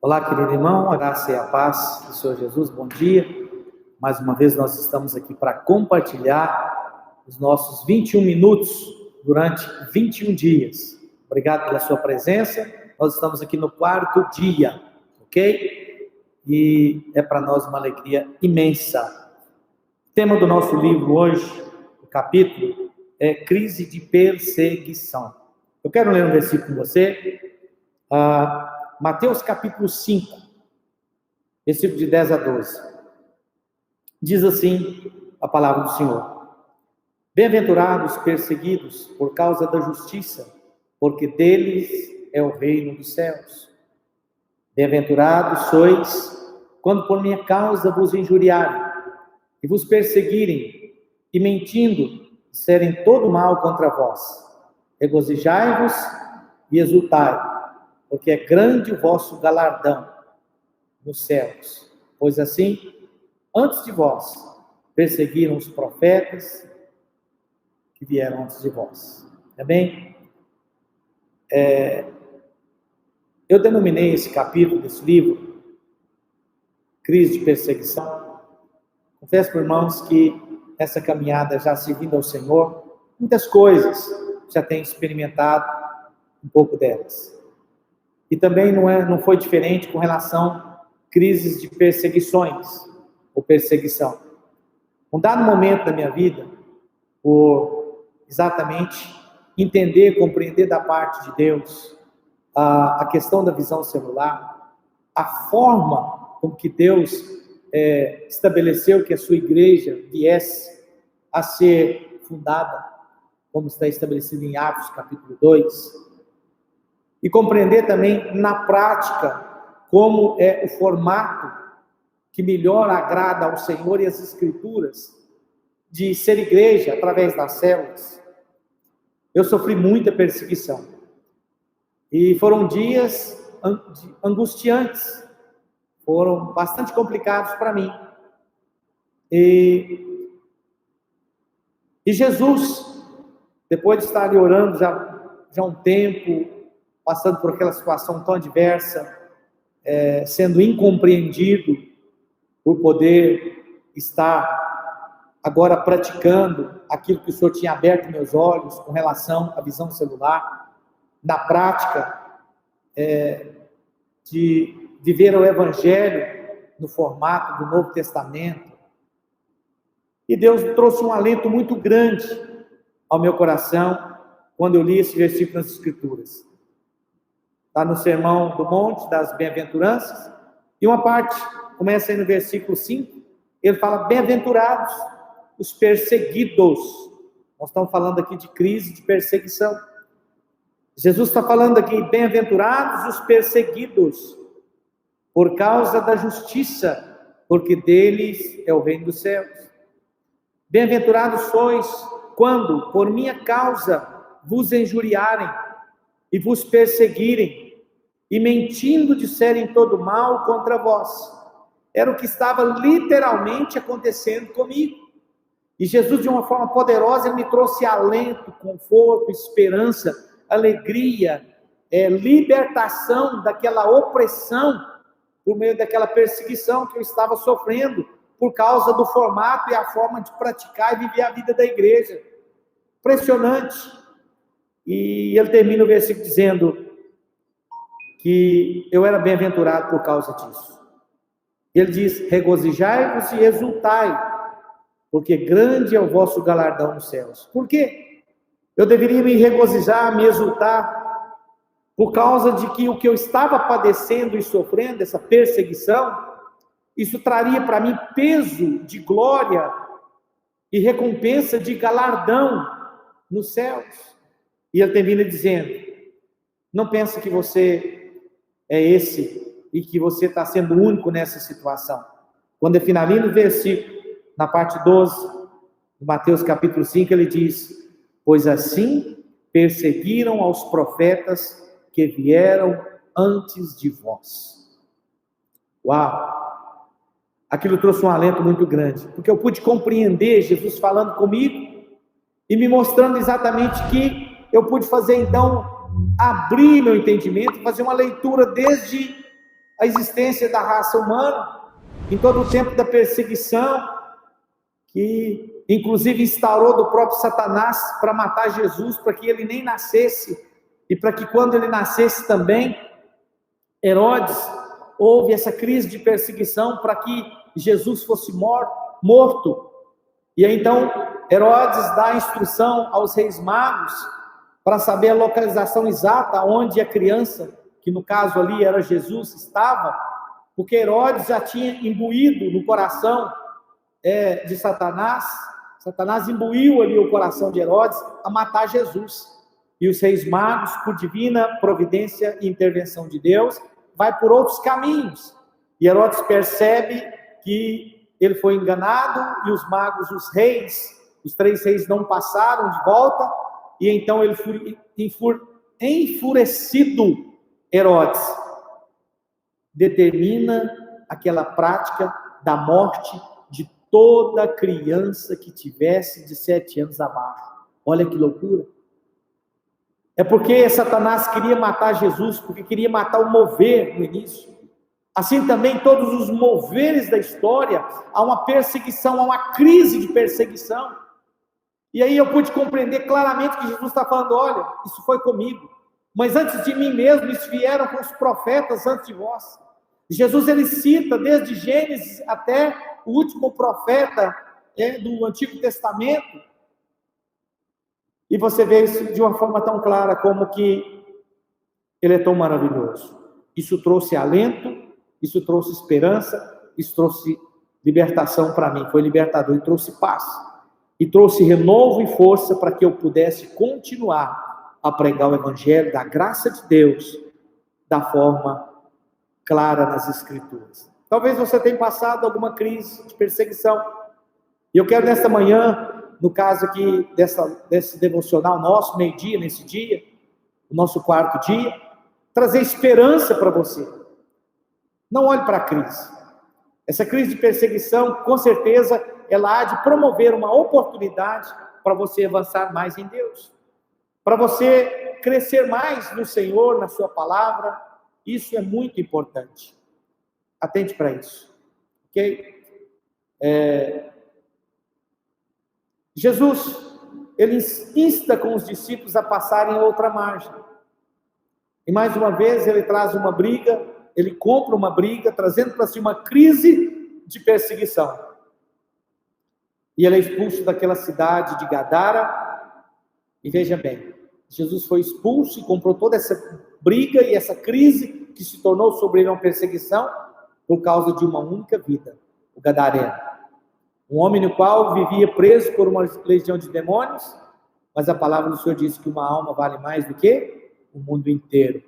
Olá, querido irmão, a graça e a paz do Senhor Jesus, bom dia. Mais uma vez nós estamos aqui para compartilhar os nossos 21 minutos durante 21 dias. Obrigado pela sua presença. Nós estamos aqui no quarto dia, ok? E é para nós uma alegria imensa. O tema do nosso livro hoje, o capítulo, é crise de perseguição. Eu quero ler um versículo com você. Mateus capítulo 5, versículo de 10 a 12. Diz assim a palavra do Senhor: Bem-aventurados perseguidos por causa da justiça, porque deles é o reino dos céus. Bem-aventurados sois quando por minha causa vos injuriarem e vos perseguirem e mentindo disserem todo mal contra vós. Regozijai-vos e exultai, porque é grande o vosso galardão nos céus. Pois assim, antes de vós, perseguiram os profetas que vieram antes de vós. Amém? Eu denominei esse capítulo desse livro Crise de Perseguição. Confesso para os irmãos que essa caminhada já servindo ao Senhor, muitas coisas já tenho experimentado um pouco delas. E também não foi diferente com relação a crises de perseguições ou perseguição. Um dado momento da minha vida, por exatamente entender, compreender da parte de Deus a questão da visão celular, a forma como que Deus estabeleceu que a sua igreja viesse a ser fundada, como está estabelecido em Atos capítulo 2, e compreender também na prática como é o formato que melhor agrada ao Senhor e às Escrituras de ser igreja através das células. Eu sofri muita perseguição e foram dias angustiantes, foram bastante complicados para mim. E Jesus, depois de estar ali orando já um tempo, passando por aquela situação tão adversa, sendo incompreendido por poder estar agora praticando aquilo que o Senhor tinha aberto meus olhos com relação à visão celular, na prática de viver o Evangelho no formato do Novo Testamento. E Deus trouxe um alento muito grande ao meu coração quando eu li esse versículo nas Escrituras. Está no Sermão do Monte, das Bem-aventuranças, e uma parte começa aí no versículo 5, ele fala: bem-aventurados os perseguidos. Nós estamos falando aqui de crise de perseguição. Jesus está falando aqui: bem-aventurados os perseguidos por causa da justiça, porque deles é o reino dos céus. Bem-aventurados sois quando por minha causa vos injuriarem e vos perseguirem, e mentindo disserem todo mal contra vós. Era o que estava literalmente acontecendo comigo. E Jesus, de uma forma poderosa, ele me trouxe alento, conforto, esperança, alegria, libertação daquela opressão, por meio daquela perseguição que eu estava sofrendo, por causa do formato e a forma de praticar e viver a vida da igreja. Impressionante. E ele termina o versículo dizendo que eu era bem-aventurado por causa disso. Ele diz: regozijai-vos e exultai, porque grande é o vosso galardão nos céus. Por quê? Eu deveria me regozijar, me exultar, por causa de que o que eu estava padecendo e sofrendo, essa perseguição, isso traria para mim peso de glória e recompensa de galardão nos céus. E ele termina dizendo: não pense que você é esse e que você está sendo único nessa situação. Quando ele finaliza o versículo, na parte 12, de Mateus capítulo 5, ele diz: pois assim perseguiram aos profetas que vieram antes de vós. Uau! Aquilo trouxe um alento muito grande, porque eu pude compreender Jesus falando comigo e me mostrando exatamente que eu pude fazer então, abrir meu entendimento, fazer uma leitura desde a existência da raça humana, em todo o tempo da perseguição, que inclusive instaurou do próprio Satanás para matar Jesus, para que ele nem nascesse, e para que quando ele nascesse também, Herodes, houve essa crise de perseguição para que Jesus fosse morto. E aí então Herodes dá a instrução aos reis magos para saber a localização exata onde a criança, que no caso ali era Jesus, estava, porque Herodes já tinha imbuído no coração de Satanás. Satanás imbuiu ali o coração de Herodes a matar Jesus. E os reis magos, por divina providência e intervenção de Deus, vai por outros caminhos. E Herodes percebe que ele foi enganado, e os magos, os reis, os 3 reis não passaram de volta, e então ele, enfurecido, Herodes determina aquela prática da morte de toda criança que tivesse de 7 anos abaixo. Olha que loucura! É porque Satanás queria matar Jesus, porque queria matar o mover no início. Assim também todos os moveres da história, há uma perseguição, há uma crise de perseguição. E aí eu pude compreender claramente que Jesus está falando, olha, isso foi comigo, mas antes de mim mesmo, isso vieram com os profetas antes de vós. Jesus, ele cita desde Gênesis até o último profeta do Antigo Testamento, e você vê isso de uma forma tão clara, como que ele é tão maravilhoso. Isso trouxe alento, isso trouxe esperança, isso trouxe libertação para mim, foi libertador, e trouxe paz, e trouxe renovo e força para que eu pudesse continuar a pregar o Evangelho da graça de Deus, da forma clara nas Escrituras. Talvez você tenha passado alguma crise de perseguição, e eu quero nesta manhã, no caso aqui desse devocional nosso, meio-dia, nesse dia, o nosso 4º dia, trazer esperança para você. Não olhe para a crise. Essa crise de perseguição, com certeza, ela há de promover uma oportunidade para você avançar mais em Deus, para você crescer mais no Senhor, na sua palavra. Isso é muito importante. Atente para isso. Ok? Jesus, ele insta com os discípulos a passarem a outra margem. E mais uma vez ele traz uma briga, ele compra uma briga, trazendo para si uma crise de perseguição. E ele é expulso daquela cidade de Gadara. E veja bem, Jesus foi expulso e comprou toda essa briga e essa crise que se tornou sobre ele uma perseguição por causa de uma única vida, o gadareno. Um homem no qual vivia preso por uma legião de demônios, mas a palavra do Senhor diz que uma alma vale mais do que o mundo inteiro.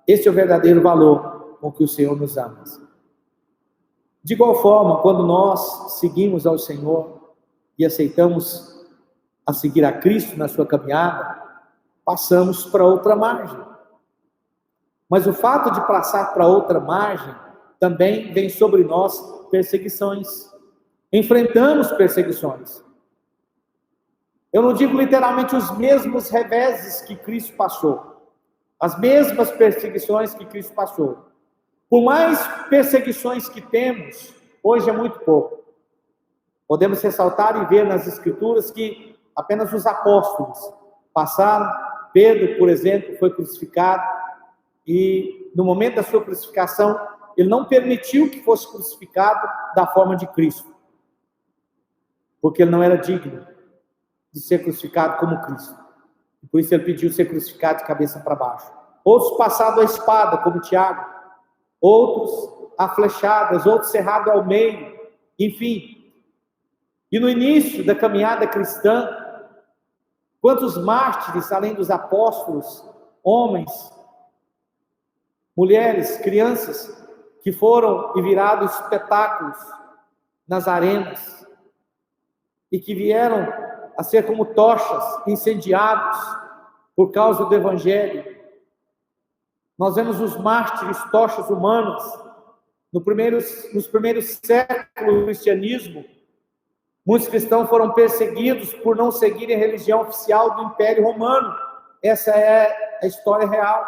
Esse é o verdadeiro valor com que o Senhor nos ama. De igual forma, quando nós seguimos ao Senhor e aceitamos a seguir a Cristo na sua caminhada, passamos para outra margem. Mas o fato de passar para outra margem também vem sobre nós perseguições. Enfrentamos perseguições. Eu não digo literalmente os mesmos reveses que Cristo passou, as mesmas perseguições que Cristo passou. Por mais perseguições que temos, hoje é muito pouco. Podemos ressaltar e ver nas Escrituras que apenas os apóstolos passaram. Pedro, por exemplo, foi crucificado, e no momento da sua crucificação, ele não permitiu que fosse crucificado da forma de Cristo, porque ele não era digno de ser crucificado como Cristo. E por isso ele pediu ser crucificado de cabeça para baixo. Outros passados a espada, como Tiago. Outros a flechadas, outros cerrados ao meio. Enfim. E no início da caminhada cristã, quantos mártires, além dos apóstolos, homens, mulheres, crianças, que foram e viraram espetáculos nas arenas, e que vieram a ser como tochas incendiados por causa do Evangelho. Nós vemos os mártires, tochas humanas, nos primeiros séculos do cristianismo. Muitos cristãos foram perseguidos por não seguirem a religião oficial do Império Romano. Essa é a história real.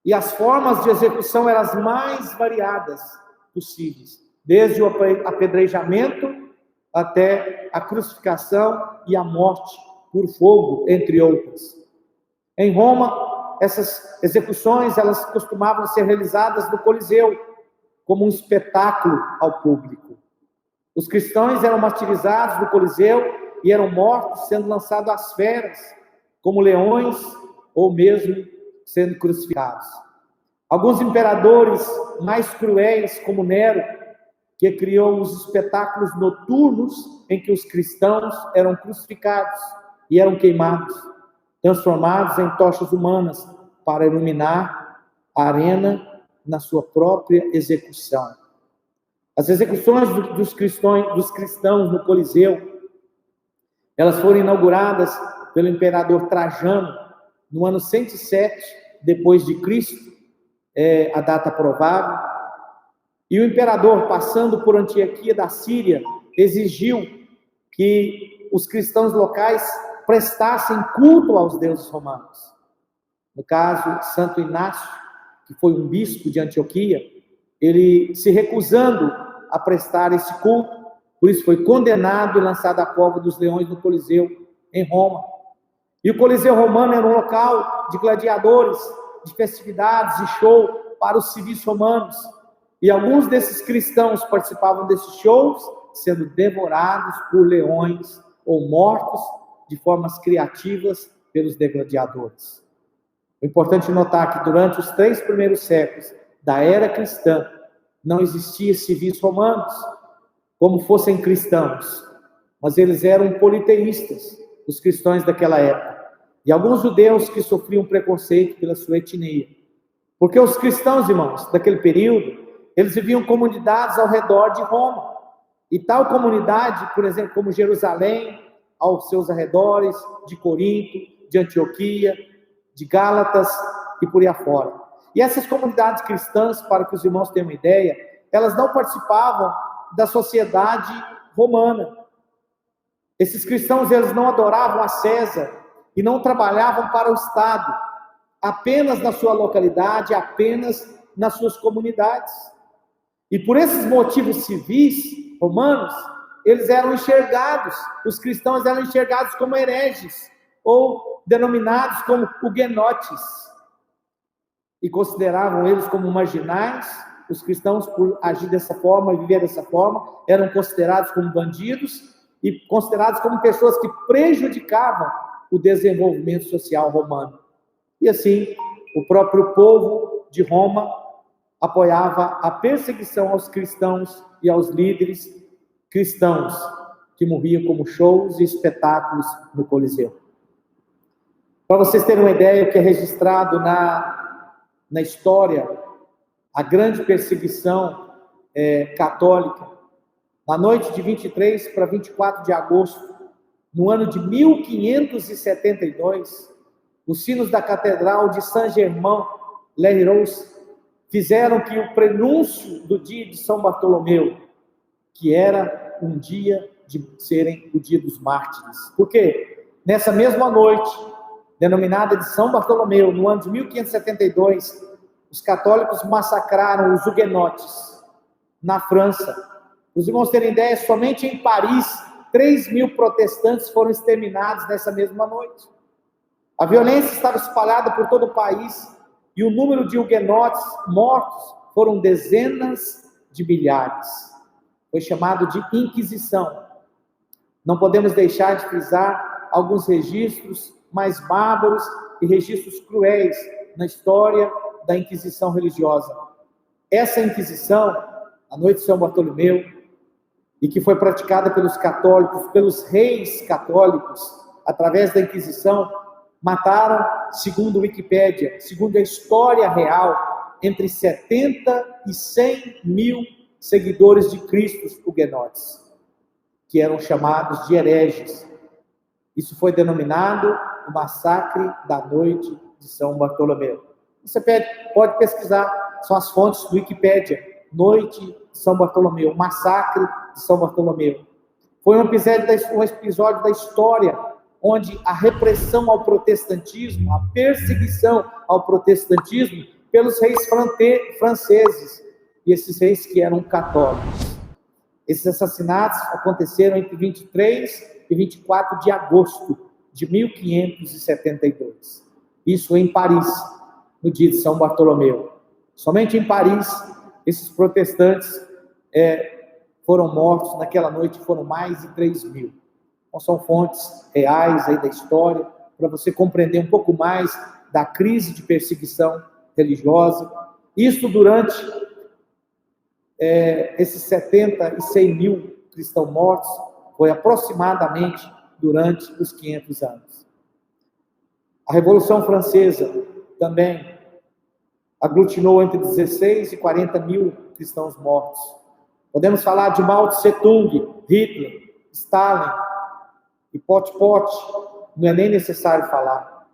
E as formas de execução eram as mais variadas possíveis, desde o apedrejamento até a crucificação e a morte por fogo, entre outras. Em Roma, essas execuções elas costumavam ser realizadas no Coliseu, como um espetáculo ao público. Os cristãos eram martirizados no Coliseu e eram mortos sendo lançados às feras, como leões, ou mesmo sendo crucificados. Alguns imperadores mais cruéis, como Nero, que criou os espetáculos noturnos em que os cristãos eram crucificados e eram queimados, transformados em tochas humanas para iluminar a arena na sua própria execução. As execuções dos cristãos no Coliseu, elas foram inauguradas pelo imperador Trajano no ano 107 depois de Cristo, a data provável. E o imperador, passando por Antioquia da Síria, exigiu que os cristãos locais prestassem culto aos deuses romanos. No caso, Santo Inácio, que foi um bispo de Antioquia, ele se recusando a prestar esse culto, por isso foi condenado e lançado à cova dos leões no Coliseu, em Roma. E o Coliseu romano era um local de gladiadores, de festividades e show para os civis romanos. E alguns desses cristãos participavam desses shows, sendo devorados por leões ou mortos de formas criativas pelos gladiadores. É importante notar que durante os 3 primeiros séculos da era cristã, não existia civis romanos como fossem cristãos, mas eles eram politeístas, os cristãos daquela época. E alguns judeus que sofriam preconceito pela sua etnia. Porque os cristãos, irmãos, daquele período, eles viviam em comunidades ao redor de Roma. E tal comunidade, por exemplo, como Jerusalém, aos seus arredores, de Corinto, de Antioquia, de Gálatas e por aí afora. E essas comunidades cristãs, para que os irmãos tenham uma ideia, elas não participavam da sociedade romana. Esses cristãos, eles não adoravam a César e não trabalhavam para o Estado, apenas na sua localidade, apenas nas suas comunidades. E por esses motivos civis romanos, eles eram enxergados, os cristãos eram enxergados como hereges, ou denominados como huguenotes. E consideravam eles como marginais. Os cristãos, por agir dessa forma e viver dessa forma, eram considerados como bandidos e considerados como pessoas que prejudicavam o desenvolvimento social romano. E assim, o próprio povo de Roma apoiava a perseguição aos cristãos e aos líderes cristãos que morriam como shows e espetáculos no Coliseu. Para vocês terem uma ideia, o que é registrado na história, a grande perseguição católica, na noite de 23 para 24 de agosto, no ano de 1572, os sinos da Catedral de Saint-Germain-l'Auxerrois fizeram que o prenúncio do dia de São Bartolomeu, que era um dia de serem o dia dos mártires. Por quê? Nessa mesma noite, denominada de São Bartolomeu, no ano de 1572, os católicos massacraram os huguenotes na França. Os irmãos terem ideia, somente em Paris, 3.000 protestantes foram exterminados nessa mesma noite. A violência estava espalhada por todo o país e o número de huguenotes mortos foram dezenas de milhares. Foi chamado de Inquisição. Não podemos deixar de frisar alguns registros mais bárbaros e registros cruéis na história da Inquisição religiosa. Essa Inquisição, a noite de São Bartolomeu, e que foi praticada pelos católicos, pelos reis católicos, através da Inquisição, mataram, segundo a Wikipédia, segundo a história real, entre 70 e 100 mil seguidores de Cristo huguenotes, que eram chamados de hereges. Isso foi denominado o massacre da noite de São Bartolomeu. Você pode pesquisar, são as fontes do Wikipédia, noite de São Bartolomeu, massacre de São Bartolomeu. Foi um episódio da história onde a repressão ao protestantismo, a perseguição ao protestantismo pelos reis franceses, e esses reis que eram católicos. Esses assassinatos aconteceram entre 23 e 24 de agosto de 1572. Isso em Paris, no dia de São Bartolomeu. Somente em Paris, esses protestantes foram mortos. Naquela noite foram mais de 3.000. Então, são fontes reais aí da história, para você compreender um pouco mais da crise de perseguição religiosa. Isso durante esses 76.000 cristãos mortos, foi aproximadamente durante os 500 anos. A Revolução Francesa também aglutinou entre 16 e 40.000 cristãos mortos. Podemos falar de Mao Tse-tung, Hitler, Stalin e Pol Pot, não é nem necessário falar.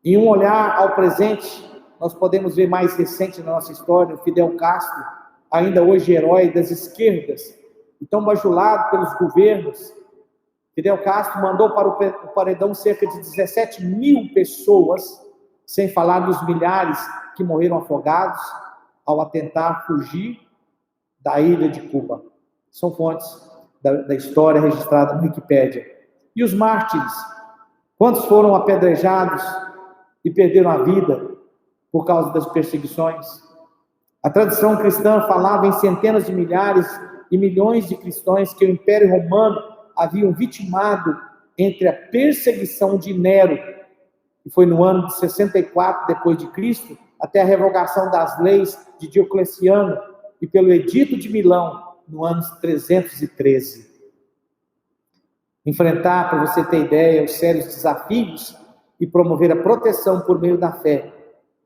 Em um olhar ao presente, nós podemos ver mais recente na nossa história, o Fidel Castro, ainda hoje herói das esquerdas, e tão bajulado pelos governos. Fidel Castro mandou para o paredão cerca de 17.000 pessoas, sem falar dos milhares que morreram afogados ao tentar fugir da ilha de Cuba. São fontes da história registrada no Wikipédia. E os mártires? Quantos foram apedrejados e perderam a vida por causa das perseguições? A tradição cristã falava em centenas de milhares e milhões de cristãos que o Império Romano haviam vitimado entre a perseguição de Nero, que foi no ano de 64 depois de Cristo, até a revogação das leis de Diocleciano e pelo Edito de Milão no ano 313. Enfrentar, para você ter ideia, os sérios desafios e promover a proteção por meio da fé.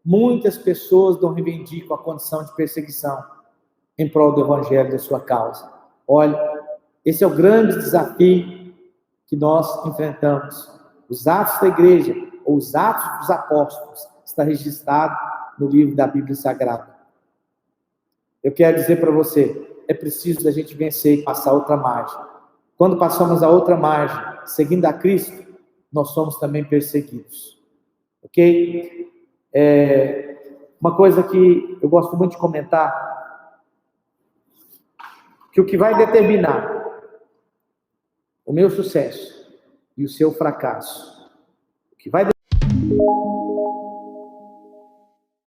Muitas pessoas não reivindicam a condição de perseguição em prol do evangelho da sua causa. Olha, esse é o grande desafio que nós enfrentamos. Os Atos da Igreja, ou os Atos dos Apóstolos, está registrado no livro da Bíblia Sagrada. Eu quero dizer para você, é preciso a gente vencer e passar outra margem. Quando passamos a outra margem, seguindo a Cristo, nós somos também perseguidos. Ok? Uma coisa que eu gosto muito de comentar, que o que vai determinar o meu sucesso e o seu fracasso, o que vai